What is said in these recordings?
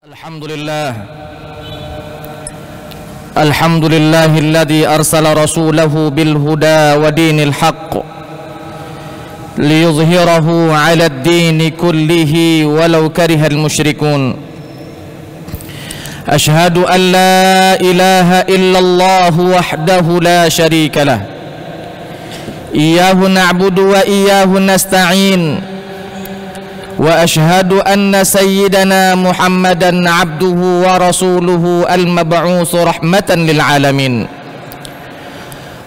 Alhamdulillahilladzi arsala rasulahu bil huda wa dinil haqq liyuzhirahu 'ala ad-dini kullihi walau karihal musyrikun. Ashhadu an la ilaha illallah wahdahu la syarika lah. Iyyahu na'budu wa iyyahu nasta'in. Wa ashhadu anna sayyidana Muhammadan abduhu wa rasuluhu al-mab'utsu rahmatan lil alamin.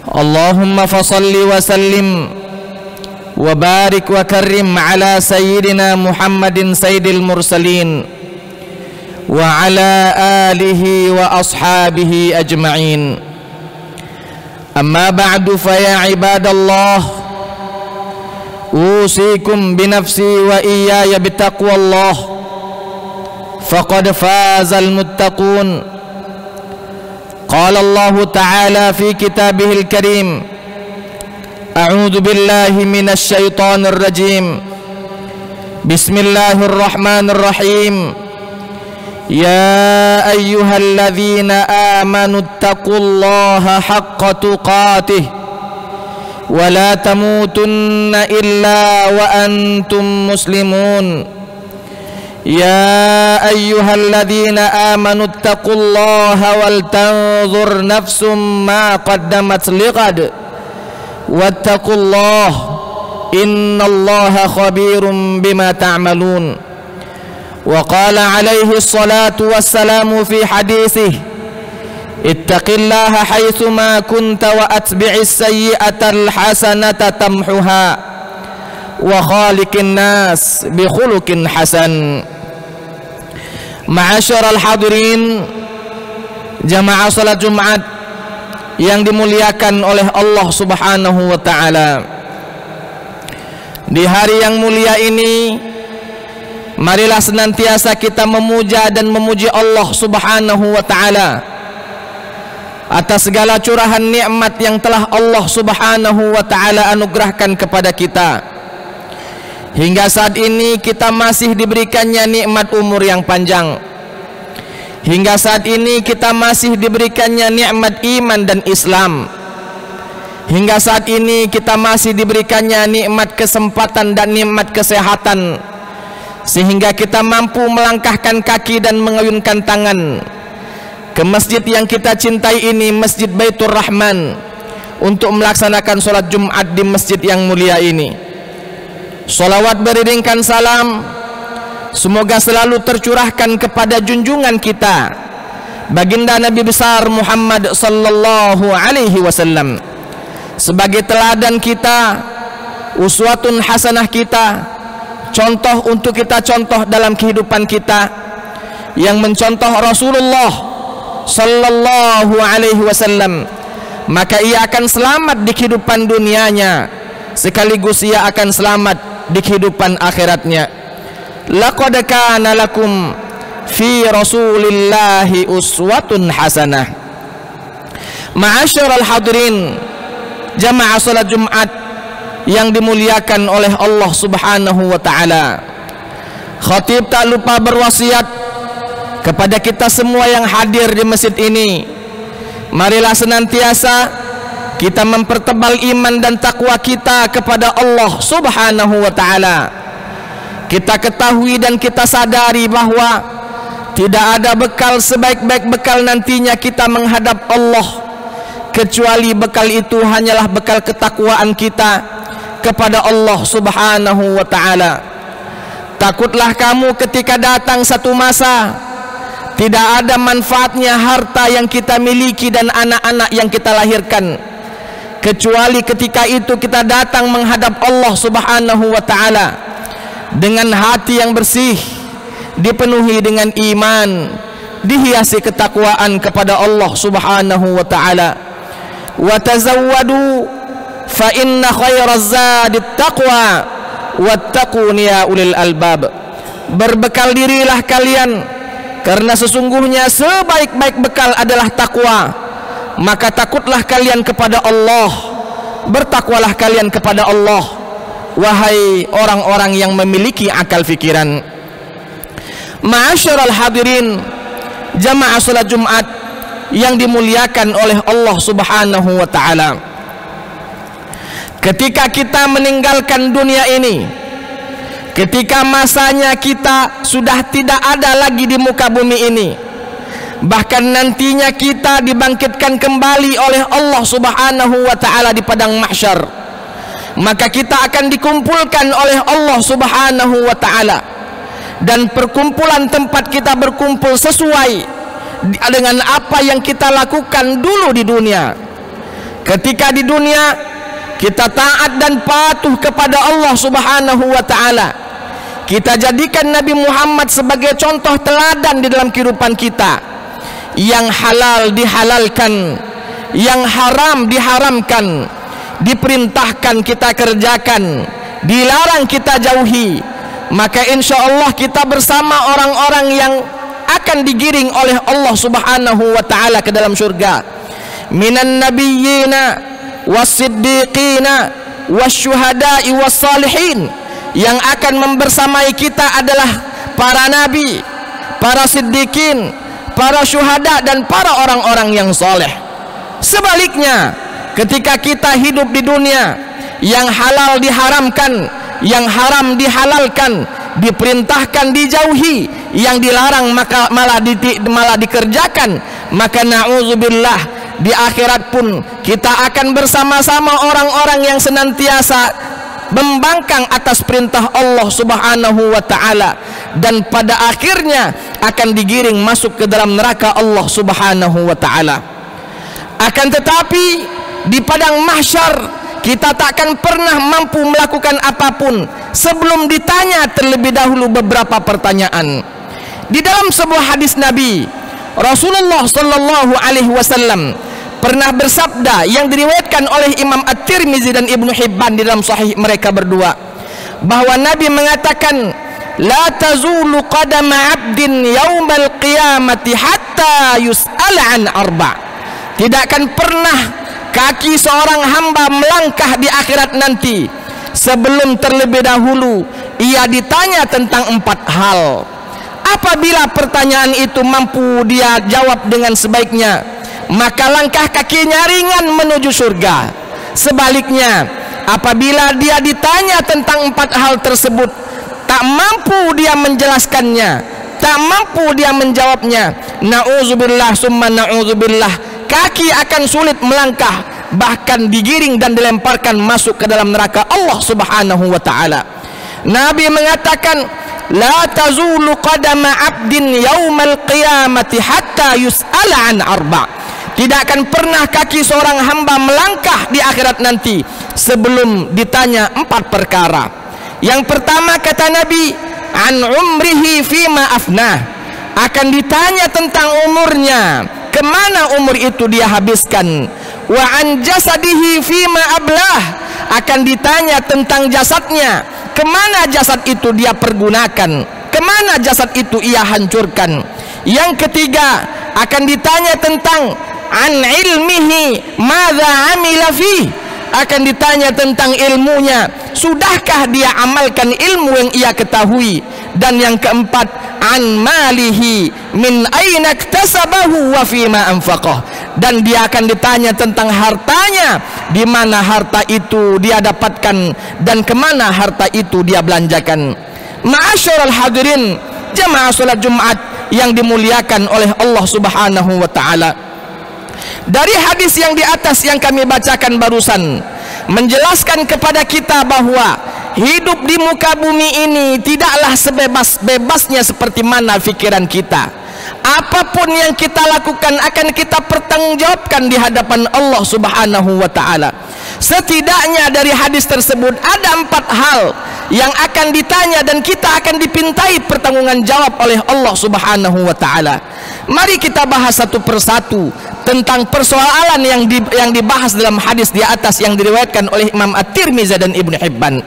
Allahumma fasalli wa sallim wa barik wa karrim ala sayyidina Muhammadin sayyidil mursalin wa ala alihi wa ashabihi ajma'in. Amma ba'du, fa ya ibadallah, usikum binafsi wa iyaya bittaqwallah, faqad fazal muttaqun. Qala Allah ta'ala fi kitabihil karim, a'udzu billahi minasy syaithanir rajim. Bismillahirrahmanirrahim. Ya ayyuhalladzina amanu taqullaha haqqa tuqatih wa la tamutunna illa wa antum muslimun. Ya ayyuhalladzina amanu taqullaha wal tanzur nafsum ma qaddamat liqad wattaqullaha innallaha khabirum bima ta'malun. Wa qala alaihi salatu wassalamu fi hadithihi, ittaqillaha haitsu ma kunta wa atbi'is sayyi'atal hasanata tamhuha wa khaliqin nas bi khuluqin hasan. Ma'asyiral hadirin, jamaah salat Jumat yang dimuliakan oleh Allah Subhanahu wa taala. Di hari yang mulia ini, marilah senantiasa kita memuja dan memuji Allah Subhanahu wa taala atas segala curahan nikmat yang telah Allah Subhanahu wa taala anugerahkan kepada kita. Hingga saat ini kita masih diberikannya nikmat umur yang panjang. Hingga saat ini kita masih diberikannya nikmat iman dan Islam. Hingga saat ini kita masih diberikannya nikmat kesempatan dan nikmat kesehatan, sehingga kita mampu melangkahkan kaki dan mengayunkan tangan ke masjid yang kita cintai ini, Masjid Baitur Rahman, untuk melaksanakan sholat Jumat di masjid yang mulia ini. Sholawat beriringkan salam semoga selalu tercurahkan kepada junjungan kita, baginda Nabi besar Muhammad sallallahu alaihi wasallam, sebagai teladan kita, uswatun hasanah kita, contoh untuk kita contoh dalam kehidupan kita. Yang mencontoh Rasulullah sallallahu alaihi wasallam, maka ia akan selamat di kehidupan dunianya, sekaligus ia akan selamat di kehidupan akhiratnya. Laqad kana lakum fi rasulillahi uswatun hasanah. Ma'asyiral hadirin, jamaah salat Jumat yang dimuliakan oleh Allah Subhanahu wa taala. Khatib tak lupa berwasiat kepada kita semua yang hadir di masjid ini, marilah senantiasa kita mempertebal iman dan takwa kita kepada Allah Subhanahu wa taala. Kita ketahui dan kita sadari bahwa tidak ada bekal sebaik-baik bekal nantinya kita menghadap Allah, kecuali bekal itu hanyalah bekal ketakwaan kita kepada Allah Subhanahu wa taala. Takutlah kamu ketika datang satu masa tidak ada manfaatnya harta yang kita miliki dan anak-anak yang kita lahirkan, kecuali ketika itu kita datang menghadap Allah Subhanahu wa taala dengan hati yang bersih, dipenuhi dengan iman, dihiasi ketakwaan kepada Allah Subhanahu wa taala. Wa tazawwadu fa inna khairaz zadit taqwa wattaquni ya ulil albab. Berbekal dirilah kalian, karena sesungguhnya sebaik-baik bekal adalah takwa. Maka takutlah kalian kepada Allah, bertakwalah kalian kepada Allah, wahai orang-orang yang memiliki akal fikiran. Ma'asyiral hadirin jamaah salat Jumat yang dimuliakan oleh Allah Subhanahu wa taala. Ketika kita meninggalkan dunia ini, ketika masanya kita sudah tidak ada lagi di muka bumi ini, bahkan nantinya kita dibangkitkan kembali oleh Allah Subhanahu wa taala di padang mahsyar, maka kita akan dikumpulkan oleh Allah Subhanahu wa taala, dan perkumpulan tempat kita berkumpul sesuai dengan apa yang kita lakukan dulu di dunia. Ketika di dunia kita taat dan patuh kepada Allah Subhanahu wa taala, kita jadikan Nabi Muhammad sebagai contoh teladan di dalam kehidupan kita. Yang halal dihalalkan, yang haram diharamkan, diperintahkan kita kerjakan, dilarang kita jauhi, maka insya Allah kita bersama orang-orang yang akan digiring oleh Allah Subhanahu wa taala ke dalam surga. Minan nabiyyina was-siddiqina wasyuhada'i was-salihin. Yang akan membersamai kita adalah para nabi, para siddiqin, para syuhada, dan para orang-orang yang soleh. Sebaliknya, ketika kita hidup di dunia, yang halal diharamkan, yang haram dihalalkan, diperintahkan dijauhi, yang dilarang maka malah dikerjakan, maka na'udzubillah, di akhirat pun kita akan bersama-sama orang-orang yang senantiasa membangkang atas perintah Allah Subhanahu wa taala, dan pada akhirnya akan digiring masuk ke dalam neraka Allah Subhanahu wa taala. Akan tetapi di padang mahsyar kita takkan pernah mampu melakukan apapun sebelum ditanya terlebih dahulu beberapa pertanyaan. Di dalam sebuah hadis Nabi, Rasulullah sallallahu alaihi wasallam pernah bersabda yang diriwayatkan oleh Imam At-Tirmizi dan Ibnu Hibban di dalam sahih mereka berdua, bahwa Nabi mengatakan, la tazulu qadama 'abdin yaumal qiyamati hatta yus'ala an arba'. Tidak akan pernah kaki seorang hamba melangkah di akhirat nanti sebelum terlebih dahulu ia ditanya tentang 4 hal. Apabila pertanyaan itu mampu dia jawab dengan sebaiknya, maka langkah kakinya ringan menuju surga. Sebaliknya, apabila dia ditanya tentang 4 hal tersebut, tak mampu dia menjelaskannya, tak mampu dia menjawabnya, na'udzubillah summa na'udzubillah, kaki akan sulit melangkah, bahkan digiring dan dilemparkan masuk ke dalam neraka Allah Subhanahu wa taala. Nabi mengatakan, la tazulu qadama 'abdin yaumal qiyamati hatta yus'ala an arba'. Tidak akan pernah kaki seorang hamba melangkah di akhirat nanti sebelum ditanya 4 perkara. Yang pertama, kata Nabi, an umrihi fima afnah, akan ditanya tentang umurnya, kemana umur itu dia habiskan. Wa an jasadihi fima ablah, akan ditanya tentang jasadnya, kemana jasad itu dia pergunakan, kemana jasad itu ia hancurkan. Yang ketiga, akan ditanya tentang an ilmihi madza amila fi, akan ditanya tentang ilmunya, sudahkah dia amalkan ilmu yang ia ketahui. Dan yang keempat, an malihi min aina iktasabahu wa fima anfaqah, dan dia akan ditanya tentang hartanya, di mana harta itu dia dapatkan dan kemana harta itu dia belanjakan. Ma'asyiral hadirin jamaah salat Jumat yang dimuliakan oleh Allah Subhanahu wa taala. Dari hadis yang di atas yang kami bacakan barusan, menjelaskan kepada kita bahwa hidup di muka bumi ini tidaklah sebebas-bebasnya seperti mana pikiran kita. Apapun yang kita lakukan akan kita pertanggungjawabkan di hadapan Allah Subhanahu wa taala. Setidaknya dari hadis tersebut ada 4 hal yang akan ditanya dan kita akan dipintai pertanggungjawaban jawab oleh Allah Subhanahu wa taala. Mari kita bahas satu persatu tentang persoalan yang dibahas dalam hadis di atas yang diriwayatkan oleh Imam At-Tirmizi dan Ibnu Hibban.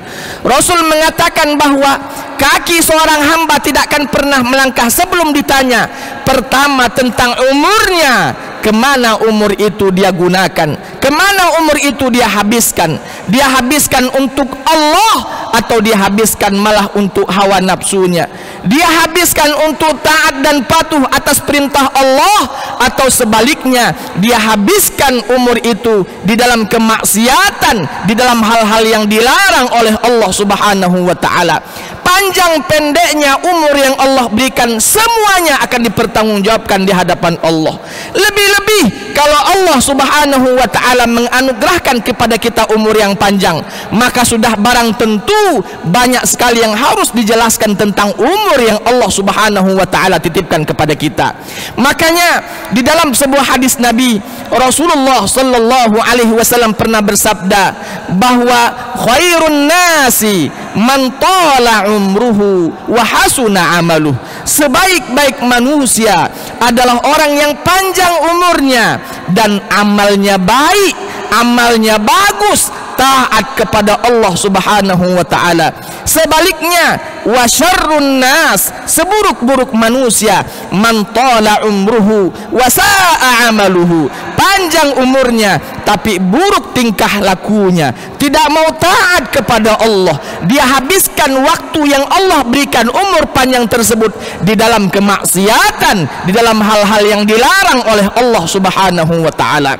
Rasul mengatakan bahwa kaki seorang hamba tidak akan pernah melangkah sebelum ditanya pertama tentang umurnya, kemana umur itu dia gunakan, kemana umur itu dia habiskan. Dia habiskan untuk Allah atau dia habiskan malah untuk hawa nafsunya. dia habiskan untuk taat dan patuh atas perintah Allah, atau sebaliknya dia habiskan umur itu di dalam kemaksiatan, di dalam hal-hal yang dilarang oleh Allah Subhanahu wa taala. Panjang pendeknya umur yang Allah berikan semuanya akan dipertanggungjawabkan di hadapan Allah. Lebih-lebih kalau Allah Subhanahu wa taala menganugerahkan kepada kita umur yang panjang, maka sudah barang tentu banyak sekali yang harus dijelaskan tentang umur yang Allah Subhanahu wa taala titipkan kepada kita. Makanya di dalam sebuah hadis Nabi, Rasulullah sallallahu alaihi wasallam pernah bersabda bahwa khairun nasi man tala umruhu wa hasuna amaluh. Sebaik-baik manusia adalah orang yang panjang umurnya dan amalnya baik, amalnya bagus, taat kepada Allah Subhanahu wa taala. Sebaliknya, wa syarrun nas, seburuk-buruk manusia, man tala umruhu wa sa'a amaluhu. Panjang umurnya tapi buruk tingkah lakunya, tidak mau taat kepada Allah. Dia habiskan waktu yang Allah berikan umur panjang tersebut di dalam kemaksiatan, di dalam hal-hal yang dilarang oleh Allah Subhanahu wa taala.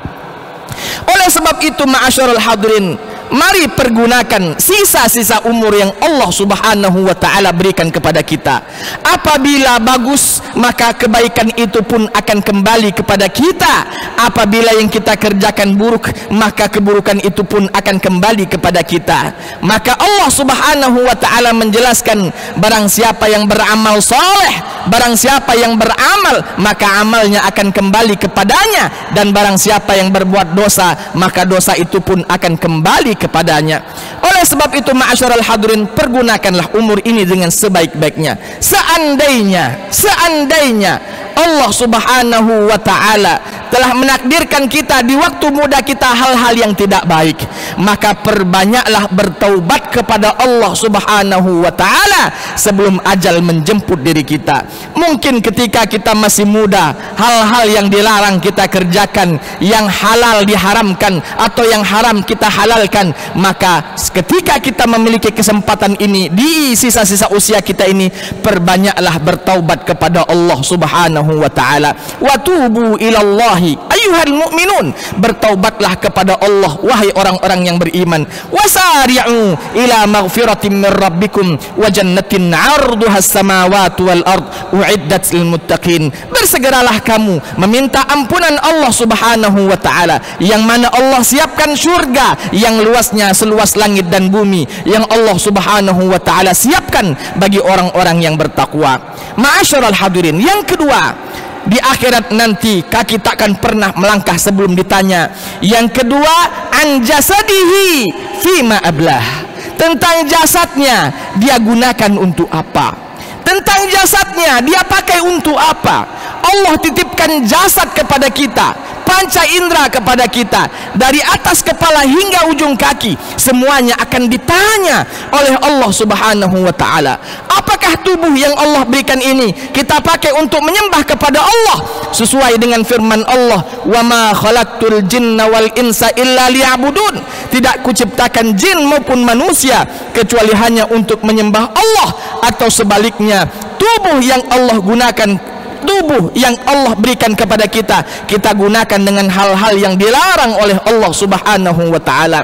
Oleh sebab itu, ma'asyarul hadirin, mari pergunakan sisa-sisa umur yang Allah Subhanahu wa taala berikan kepada kita. Apabila bagus, maka kebaikan itu pun akan kembali kepada kita. Apabila yang kita kerjakan buruk, maka keburukan itu pun akan kembali kepada kita. Maka Allah Subhanahu wa taala menjelaskan, barang siapa yang beramal soleh, barang siapa yang beramal, maka amalnya akan kembali kepadanya, dan barang siapa yang berbuat dosa, maka dosa itu pun akan kembali kepadanya. Oleh sebab itu, ma'asyaral hadirin, pergunakanlah umur ini dengan sebaik-baiknya. Seandainya Allah Subhanahu wa taala telah menakdirkan kita di waktu muda kita hal-hal yang tidak baik, maka perbanyaklah bertaubat kepada Allah Subhanahu wa taala sebelum ajal menjemput diri kita. Mungkin ketika kita masih muda, hal-hal yang dilarang kita kerjakan, yang halal diharamkan atau yang haram kita halalkan. Maka ketika kita memiliki kesempatan ini di sisa-sisa usia kita ini, perbanyaklah bertaubat kepada Allah Subhanahu wa taala. Wa tubu ilallahi ayyuhal mu'minun, bertaubatlah kepada Allah wahai orang-orang yang beriman. Wasari'u ila maghfiratin min rabbikum wa jannatin 'arduhas samawati wal ard u'iddat lil muttaqin. Bersegeralah kamu meminta ampunan Allah Subhanahu wa taala, yang mana Allah siapkan surga yang luasnya seluas langit dan bumi, yang Allah Subhanahu wa taala siapkan bagi orang-orang yang bertakwa. Ma'asyiral hadirin, yang kedua, di akhirat nanti kaki takkan pernah melangkah sebelum ditanya. Yang kedua, an jasadihi fima ablah, tentang jasadnya dia gunakan untuk apa, tentang jasadnya dia pakai untuk apa. Allah titipkan jasad kepada kita, panca indera kepada kita, dari atas kepala hingga ujung kaki, semuanya akan ditanya oleh Allah Subhanahu wa taala. Apakah tubuh yang Allah berikan ini kita pakai untuk menyembah kepada Allah sesuai dengan firman Allah, wa ma khalaqtul jinna wal insa illa liya'budun, tidak kuciptakan jin maupun manusia kecuali hanya untuk menyembah Allah. Atau sebaliknya, tubuh yang Allah gunakan, tubuh yang Allah berikan kepada kita, kita gunakan dengan hal-hal yang dilarang oleh Allah Subhanahu wa taala.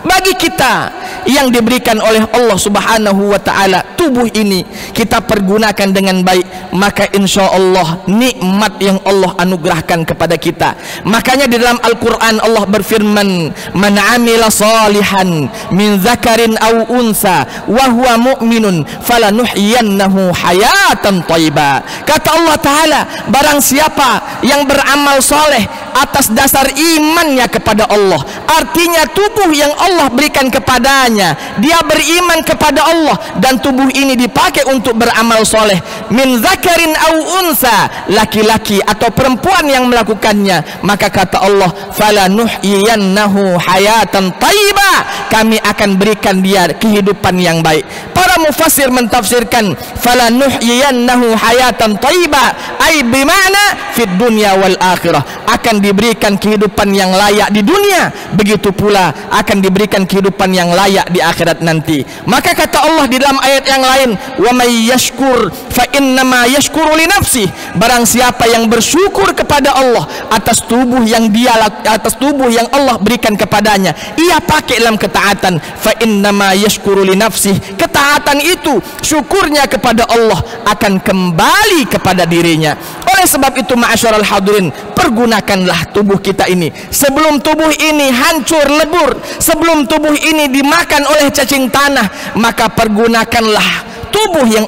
Bagi kita yang diberikan oleh Allah Subhanahu wa taala tubuh ini, kita pergunakan dengan baik, maka insya Allah nikmat yang Allah anugerahkan kepada kita. Makanya di dalam Al-Quran Allah berfirman, man amila salihan min zakarin aw unsa wa huwa mu'minun falanuhyiyannahu hayatan thayyibah. Kata Allah taala, barang siapa yang beramal soleh atas dasar imannya kepada Allah, artinya tubuh yang Allah berikan kepadanya, dia beriman kepada Allah dan tubuh ini dipakai untuk beramal soleh, min dzakarin au unsa, laki-laki atau perempuan yang melakukannya, maka kata Allah, falanuhyiyannahu hayatan thayyibah, kami akan berikan dia kehidupan yang baik. Para mufassir mentafsirkan falanuhyiyannahu hayatan thayyibah ai bima'na fid dunya wal akhirah, akan diberikan kehidupan yang layak di dunia, begitu pula akan diberikan kehidupan yang layak di akhirat nanti. Maka kata Allah di dalam ayat yang lain, wa may yashkur fa innama yashkuru li nafsihi, barang siapa yang bersyukur kepada Allah atas tubuh yang Allah berikan kepadanya, ia pakai dalam ketaatan, fa innama yashkuru li nafsihi, ketaatan itu, syukurnya kepada Allah akan kembali kepada dirinya. Oleh sebab itu ma'asyiral hadirin, pergunakanlah tubuh kita ini sebelum tubuh ini hancur lebur, sebelum tubuh ini dimakan oleh cacing tanah, maka pergunakanlah tubuh yang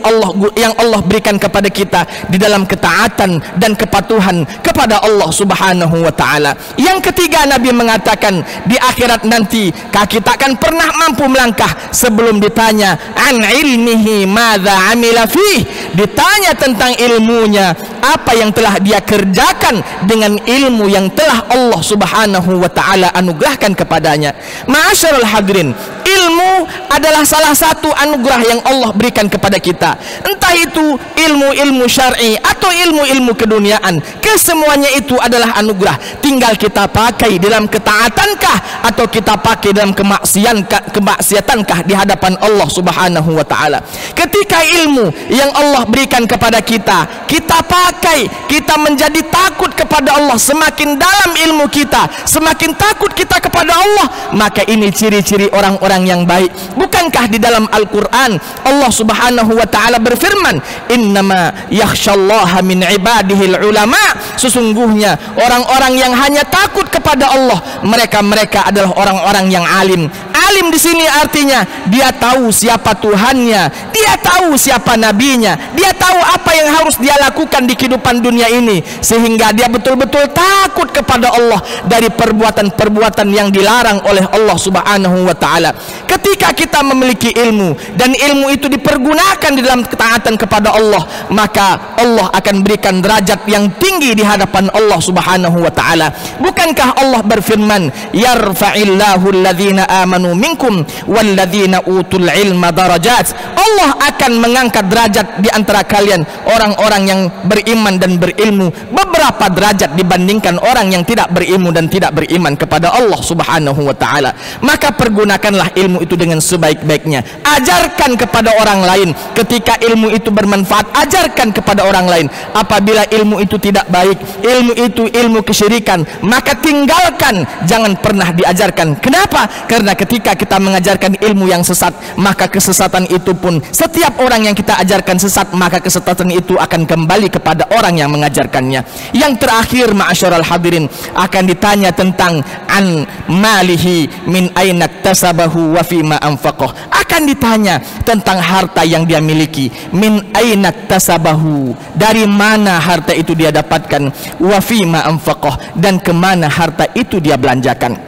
Allah berikan kepada kita di dalam ketaatan dan kepatuhan kepada Allah Subhanahu wa taala. Yang ketiga, Nabi mengatakan di akhirat nanti kaki takkan pernah mampu melangkah sebelum ditanya an ilmihi madza amila fih, ditanya tentang ilmunya, apa yang telah dia kerjakan dengan ilmu yang telah Allah Subhanahu wa taala anugerahkan kepadanya. Ma'asyiral hadirin, ilmu adalah salah satu anugerah yang Allah berikan kepada kita, entah itu ilmu-ilmu syar'i atau ilmu-ilmu keduniaan, kesemuanya itu adalah anugerah. Tinggal kita pakai dalam ketaatankah atau kita pakai dalam kemaksiatankah di hadapan Allah Subhanahu wa taala. Ketika ilmu yang Allah berikan kepada kita, kita pakai, kita menjadi takut kepada Allah, semakin dalam ilmu kita, semakin takut kita kepada Allah, maka ini ciri-ciri orang-orang yang baik. Bukankah di dalam Al-Quran Allah Subhanahu wa ta'ala berfirman, innama yakhshallaha min ibadihil ulama, sesungguhnya orang-orang yang hanya takut kepada Allah, mereka adalah orang-orang yang alim. Alim di sini artinya dia tahu siapa Tuhannya, dia tahu siapa nabinya, dia tahu apa yang harus dia lakukan di kehidupan dunia ini, sehingga dia betul-betul takut kepada Allah dari perbuatan-perbuatan yang dilarang oleh Allah Subhanahu wa ta'ala. Ketika kita memiliki ilmu dan ilmu itu dipergunakan di dalam ketaatan kepada Allah, maka Allah akan berikan derajat yang tinggi di hadapan Allah Subhanahu wa ta'ala. Bukankah Allah berfirman, yarfa'illahu alladhina amanu minkum walladhina utul ilma darajat, Allah akan mengangkat derajat di antara kalian orang-orang yang beriman dan berilmu beberapa derajat dibandingkan orang yang tidak berilmu dan tidak beriman kepada Allah Subhanahu wa ta'ala. Maka pergunakanlah ilmu itu dengan sebaik-baiknya, ajarkan kepada orang lain. Ketika ilmu itu bermanfaat, ajarkan kepada orang lain. Apabila ilmu itu tidak baik, ilmu itu ilmu kesyirikan, maka tinggalkan, jangan pernah diajarkan. Kenapa? Karena ketika kita mengajarkan ilmu yang sesat, maka kesesatan itu pun, setiap orang yang kita ajarkan sesat, maka kesesatan itu akan kembali kepada orang yang mengajarkannya. Yang terakhir ma'asyiral hadirin, akan ditanya tentang an malihi min aina tasabahu wa fima anfaqah, akan ditanya tentang harta yang dia miliki, min aina tasabahu, dari mana harta itu dia dapatkan, wa fima anfaqah, dan kemana harta itu dia belanjakan.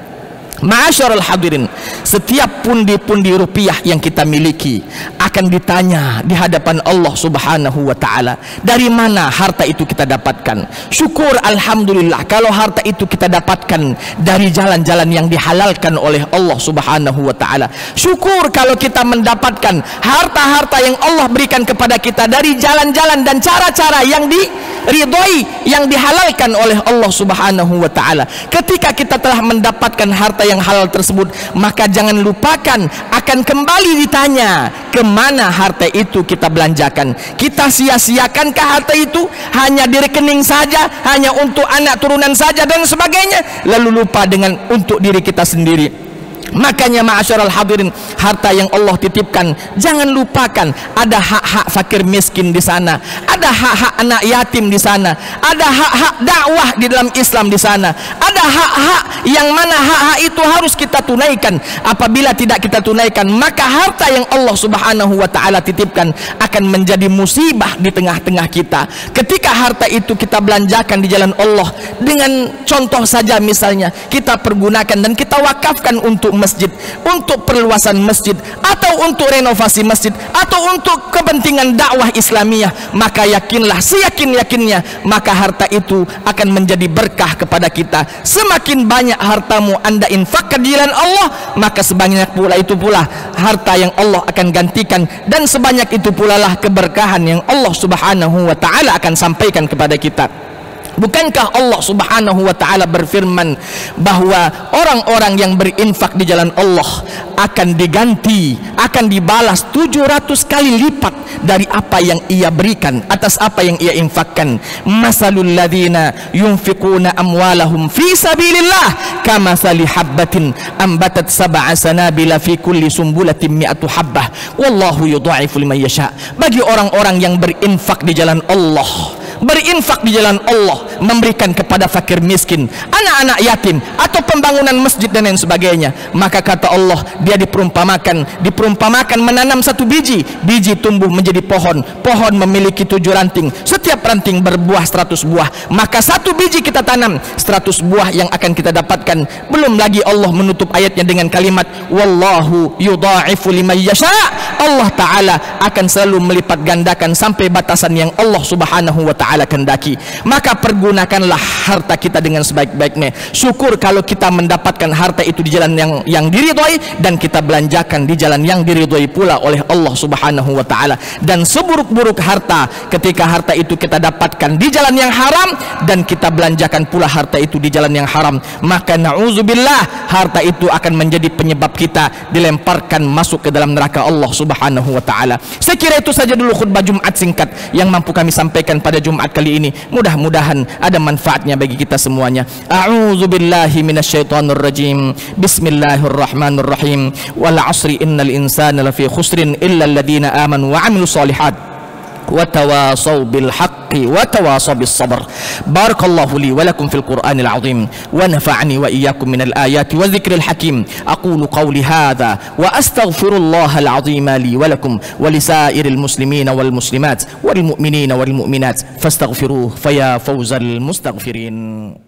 Ma'asyiral hadirin, setiap pundi-pundi rupiah yang kita miliki akan ditanya di hadapan Allah Subhanahu wa ta'ala, dari mana harta itu kita dapatkan. Syukur alhamdulillah kalau harta itu kita dapatkan dari jalan-jalan yang dihalalkan oleh Allah Subhanahu wa ta'ala. Syukur kalau kita mendapatkan harta-harta yang Allah berikan kepada kita dari jalan-jalan dan cara-cara yang diridhoi, yang dihalalkan oleh Allah Subhanahu wa ta'ala. Ketika kita telah mendapatkan harta yang halal tersebut, maka jangan lupakan akan kembali ditanya kemana harta itu kita belanjakan. Kita sia-siakankah harta itu hanya di rekening saja, hanya untuk anak turunan saja dan sebagainya, lalu lupa dengan untuk diri kita sendiri. Makanya ma'asyiral hadirin, harta yang Allah titipkan jangan lupakan, ada hak-hak fakir miskin di sana, ada hak-hak anak yatim di sana, ada hak-hak dakwah di dalam Islam di sana, ada hak-hak yang mana hak-hak itu harus kita tunaikan. Apabila tidak kita tunaikan, maka harta yang Allah Subhanahu wa ta'ala titipkan akan menjadi musibah di tengah-tengah kita. Ketika harta itu kita belanjakan di jalan Allah, dengan contoh saja misalnya kita pergunakan dan kita wakafkan untuk masjid, untuk perluasan masjid, atau untuk renovasi masjid, atau untuk kepentingan dakwah Islamiyah, maka yakinlah seyakin-yakinnya, maka harta itu akan menjadi berkah kepada kita. Semakin banyak hartamu Anda infakkan di jalan Allah, maka sebanyak pula itu pula harta yang Allah akan gantikan, dan sebanyak itu pula lah keberkahan yang Allah Subhanahu wa taala akan sampaikan kepada kita. Bukankah Allah Subhanahu wa taala berfirman bahwa orang-orang yang berinfak di jalan Allah akan diganti, akan dibalas 700 kali lipat dari apa yang ia berikan, atas apa yang ia infakkan. Masalul ladzina yunfiquna amwalahum fi sabilillah kamathali habbatin ambatat sab'a sanabila fi kulli sumbulatin mi'atu habbah wallahu yudha'ifu liman yasha. Bagi orang-orang yang berinfak di jalan Allah, berinfak di jalan Allah, memberikan kepada fakir miskin, anak-anak yatim, atau pembangunan masjid dan lain sebagainya, maka kata Allah, dia diperumpamakan menanam satu biji tumbuh menjadi pohon memiliki 7 ranting, setiap ranting berbuah 100 buah, maka satu biji kita tanam 100 buah yang akan kita dapatkan. Belum lagi Allah menutup ayatnya dengan kalimat wallahu yudha'ifu liman yasha. Allah Ta'ala akan selalu melipat gandakan sampai batasan yang Allah Subhanahu wa taala kehendaki. Maka pergunakanlah harta kita dengan sebaik-baiknya. Syukur kalau kita mendapatkan harta itu di jalan yang diridhoi, dan kita belanjakan di jalan yang diridhoi pula oleh Allah Subhanahu wa taala. Dan seburuk-buruk harta ketika harta itu kita dapatkan di jalan yang haram dan kita belanjakan pula harta itu di jalan yang haram, maka na'udzubillah, harta itu akan menjadi penyebab kita dilemparkan masuk ke dalam neraka Allah Subhanahu wa taala. Saya kira itu saja dulu khutbah Jumat singkat yang mampu kami sampaikan pada Jumat kali ini. Mudah-mudahan ada manfaatnya bagi kita semuanya. A'udzubillahi minasyaitonir rajim. Bismillahirrahmanirrahim. Wal 'asri innal insana lafi khusrin illa alladhina amanu wa 'amilus solihat wa tawasaw bil haqqi wa tawasaw bis sabr. Barakallahu li wa lakum fil Qur'anil 'azim wa nafa'ani wa iyyakum minal ayati wa dzikril hakim. Aqulu qawli hadza wa astaghfirullahal 'azim li wa lakum wa lisairil muslimina wal muslimat wal mu'minina wal mu'minat fastaghfiruhu fa ya fawzal mustaghfirin.